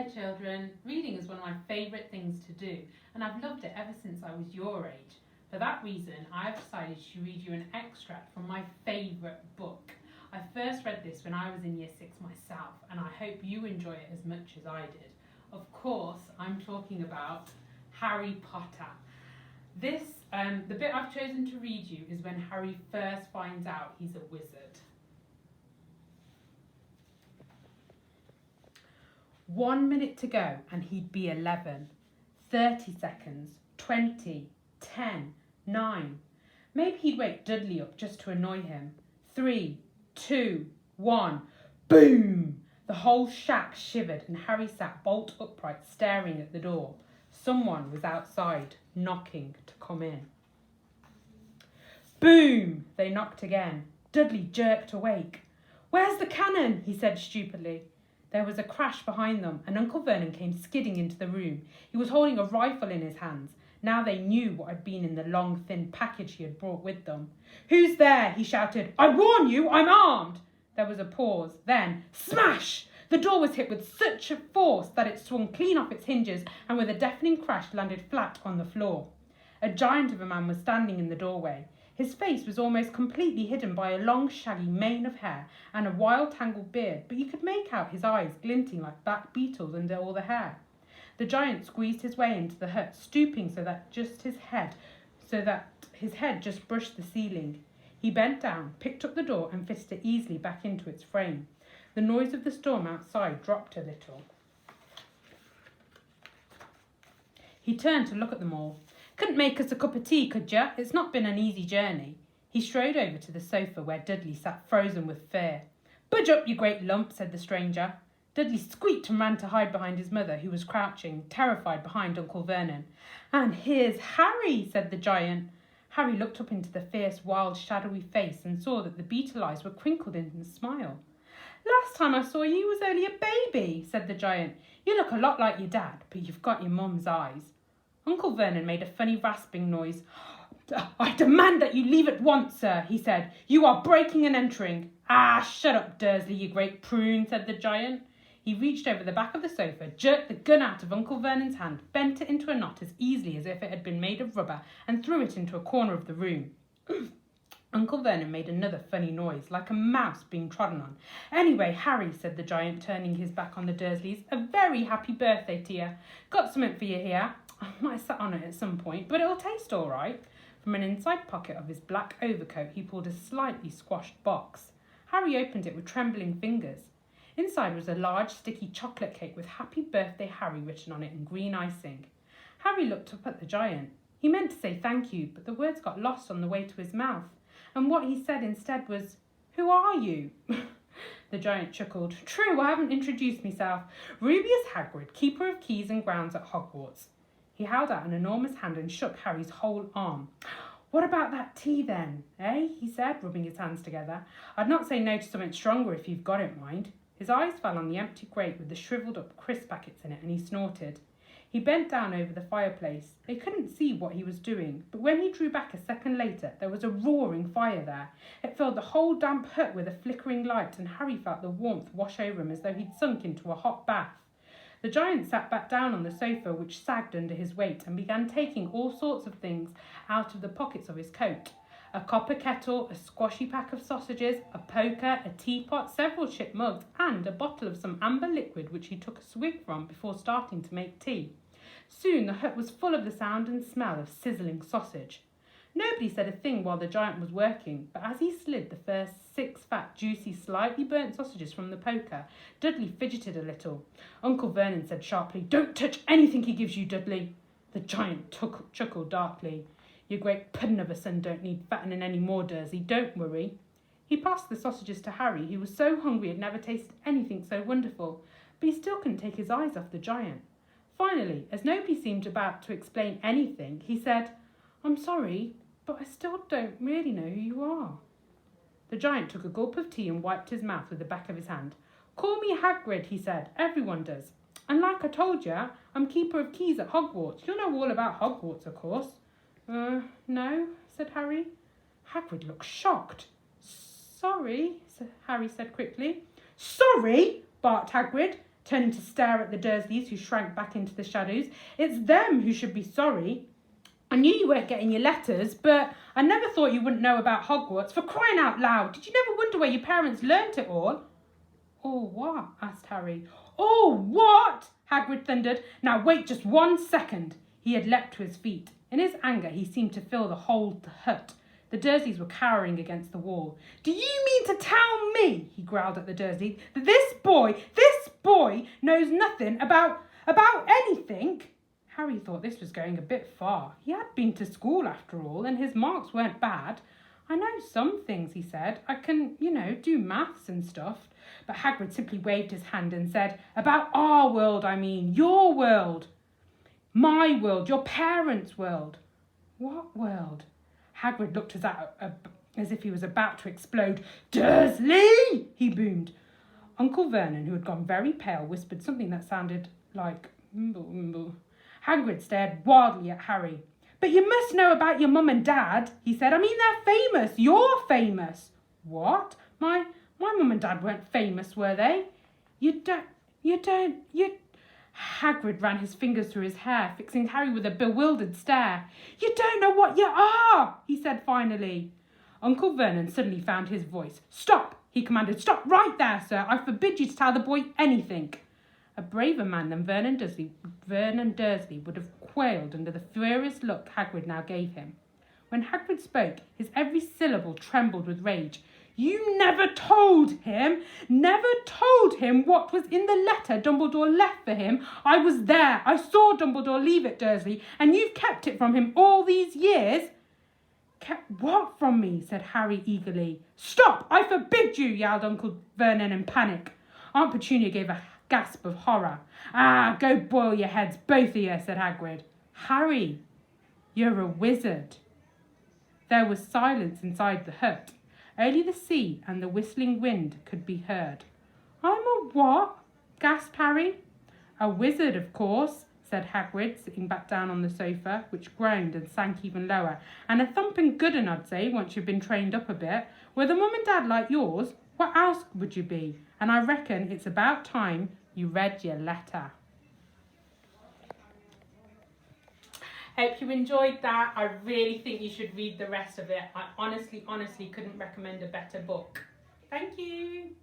Hello children, reading is one of my favourite things to do and I've loved it ever since I was your age. For that reason, I have decided to read you an extract from my favourite book. I first read this when I was in Year 6 myself and I hope you enjoy it as much as I did. Of course, I'm talking about Harry Potter. The bit I've chosen to read you is when Harry first finds out he's a wizard. 1 minute to go and he'd be 11. 30 seconds, 20, 10, 9. Maybe he'd wake Dudley up just to annoy him. 3, 2, 1. Boom! The whole shack shivered and Harry sat bolt upright staring at the door. Someone was outside, knocking to come in. Boom! They knocked again. Dudley jerked awake. "Where's the cannon?" he said stupidly. There was a crash behind them and Uncle Vernon came skidding into the room. He was holding a rifle in his hands. Now they knew what had been in the long, thin package he had brought with them. "Who's there?" he shouted. "I warn you, I'm armed." There was a pause. Then, smash! The door was hit with such a force that it swung clean off its hinges and with a deafening crash landed flat on the floor. A giant of a man was standing in the doorway. His face was almost completely hidden by a long, shaggy mane of hair and a wild, tangled beard, but you could make out his eyes glinting like black beetles under all the hair. The giant squeezed his way into the hut, stooping so that his head just brushed the ceiling. He bent down, picked up the door and fitted it easily back into its frame. The noise of the storm outside dropped a little. He turned to look at them all. "Couldn't make us a cup of tea, could ya? It's not been an easy journey." He strode over to the sofa where Dudley sat frozen with fear. "Budge up, you great lump," said the stranger. Dudley squeaked and ran to hide behind his mother, who was crouching, terrified, behind Uncle Vernon. "And here's Harry," said the giant. Harry looked up into the fierce, wild, shadowy face and saw that the beetle eyes were crinkled in a smile. "Last time I saw you was only a baby," said the giant. "You look a lot like your dad, but you've got your mum's eyes." Uncle Vernon made a funny rasping noise. "I demand that you leave at once, sir," he said. "You are breaking and entering." "Ah, shut up, Dursley, you great prune," said the giant. He reached over the back of the sofa, jerked the gun out of Uncle Vernon's hand, bent it into a knot as easily as if it had been made of rubber, and threw it into a corner of the room. Uncle Vernon made another funny noise, like a mouse being trodden on. "Anyway, Harry," said the giant, turning his back on the Dursleys, "a very happy birthday to you. Got something for you here. I might have sat on it at some point, but it'll taste all right." From an inside pocket of his black overcoat, he pulled a slightly squashed box. Harry opened it with trembling fingers. Inside was a large, sticky chocolate cake with "Happy Birthday, Harry" written on it in green icing. Harry looked up at the giant. He meant to say thank you, but the words got lost on the way to his mouth, and what he said instead was, "Who are you?" The giant chuckled. "True, I haven't introduced myself. Rubius Hagrid, Keeper of Keys and Grounds at Hogwarts." He held out an enormous hand and shook Harry's whole arm. "What about that tea then, eh?" he said, rubbing his hands together. "I'd not say no to something stronger if you've got it, mind." His eyes fell on the empty grate with the shriveled up crisp packets in it and he snorted. He bent down over the fireplace. They couldn't see what he was doing, but when he drew back a second later, there was a roaring fire there. It filled the whole damp hut with a flickering light and Harry felt the warmth wash over him as though he'd sunk into a hot bath. The giant sat back down on the sofa, which sagged under his weight, and began taking all sorts of things out of the pockets of his coat. A copper kettle, a squashy pack of sausages, a poker, a teapot, several chip mugs, and a bottle of some amber liquid which he took a swig from before starting to make tea. Soon the hut was full of the sound and smell of sizzling sausage. Nobody said a thing while the giant was working, but as he slid the first 6 fat, juicy, slightly burnt sausages from the poker, Dudley fidgeted a little. Uncle Vernon said sharply, "Don't touch anything he gives you, Dudley." The giant chuckled darkly. "Your great puddin' of a son don't need fattening any more, Dursley, don't worry." He passed the sausages to Harry, who was so hungry he had never tasted anything so wonderful, but he still couldn't take his eyes off the giant. Finally, as nobody seemed about to explain anything, he said, "I'm sorry, but I still don't really know who you are." The giant took a gulp of tea and wiped his mouth with the back of his hand. "Call me Hagrid," he said. "Everyone does. And like I told you, I'm Keeper of Keys at Hogwarts. You'll know all about Hogwarts, of course." No," said Harry. Hagrid looked shocked. "Sorry," Harry said quickly. "Sorry?" barked Hagrid. turning to stare at the Dursleys, who shrank back into the shadows. "It's them who should be sorry. I knew you weren't getting your letters, but I never thought you wouldn't know about Hogwarts. For crying out loud, did you never wonder where your parents learnt it all?" "Oh, what?" asked Harry. "Oh, what?" Hagrid thundered. "Now wait just 1 second." He had leapt to his feet. In his anger, he seemed to fill the whole hut. The Dursleys were cowering against the wall. "Do you mean to tell me," he growled at the Dursleys, "that this boy knows nothing about anything?" Harry thought this was going a bit far. He had been to school after all, and his marks weren't bad. "I know some things," he said. "I can, do maths and stuff." But Hagrid simply waved his hand and said, "About our world, I mean. Your world. My world. Your parents' world." "What world?" Hagrid looked as if he was about to explode. "Dursley!" he boomed. Uncle Vernon, who had gone very pale, whispered something that sounded like mumble, mumble. Hagrid stared wildly at Harry. "But you must know about your mum and dad," he said. "I mean, they're famous. You're famous." "What? My mum and dad weren't famous, were they?" You don't... Hagrid ran his fingers through his hair, fixing Harry with a bewildered stare. "You don't know what you are," he said finally. Uncle Vernon suddenly found his voice. "Stop," he commanded. "Stop right there, sir. I forbid you to tell the boy anything." A braver man than Vernon Dursley would have quailed under the furious look Hagrid now gave him. When Hagrid spoke, his every syllable trembled with rage. "You never told him what was in the letter Dumbledore left for him. I was there. I saw Dumbledore leave it, Dursley, and you've kept it from him all these years." "Kept what from me?" said Harry eagerly. "Stop! I forbid you!" yelled Uncle Vernon in panic. Aunt Petunia gave a gasp of horror. "Ah, go boil your heads, both of you," said Hagrid. "Harry, you're a wizard." There was silence inside the hut. Only the sea and the whistling wind could be heard. "I'm a what?" gasped Harry. "A wizard, of course," said Hagrid, sitting back down on the sofa, which groaned and sank even lower. "And a thumping good 'un, I'd say, once you've been trained up a bit. With a mum and dad like yours, what else would you be? And I reckon it's about time you read your letter." Hope you enjoyed that. I really think you should read the rest of it. I honestly couldn't recommend a better book. Thank you.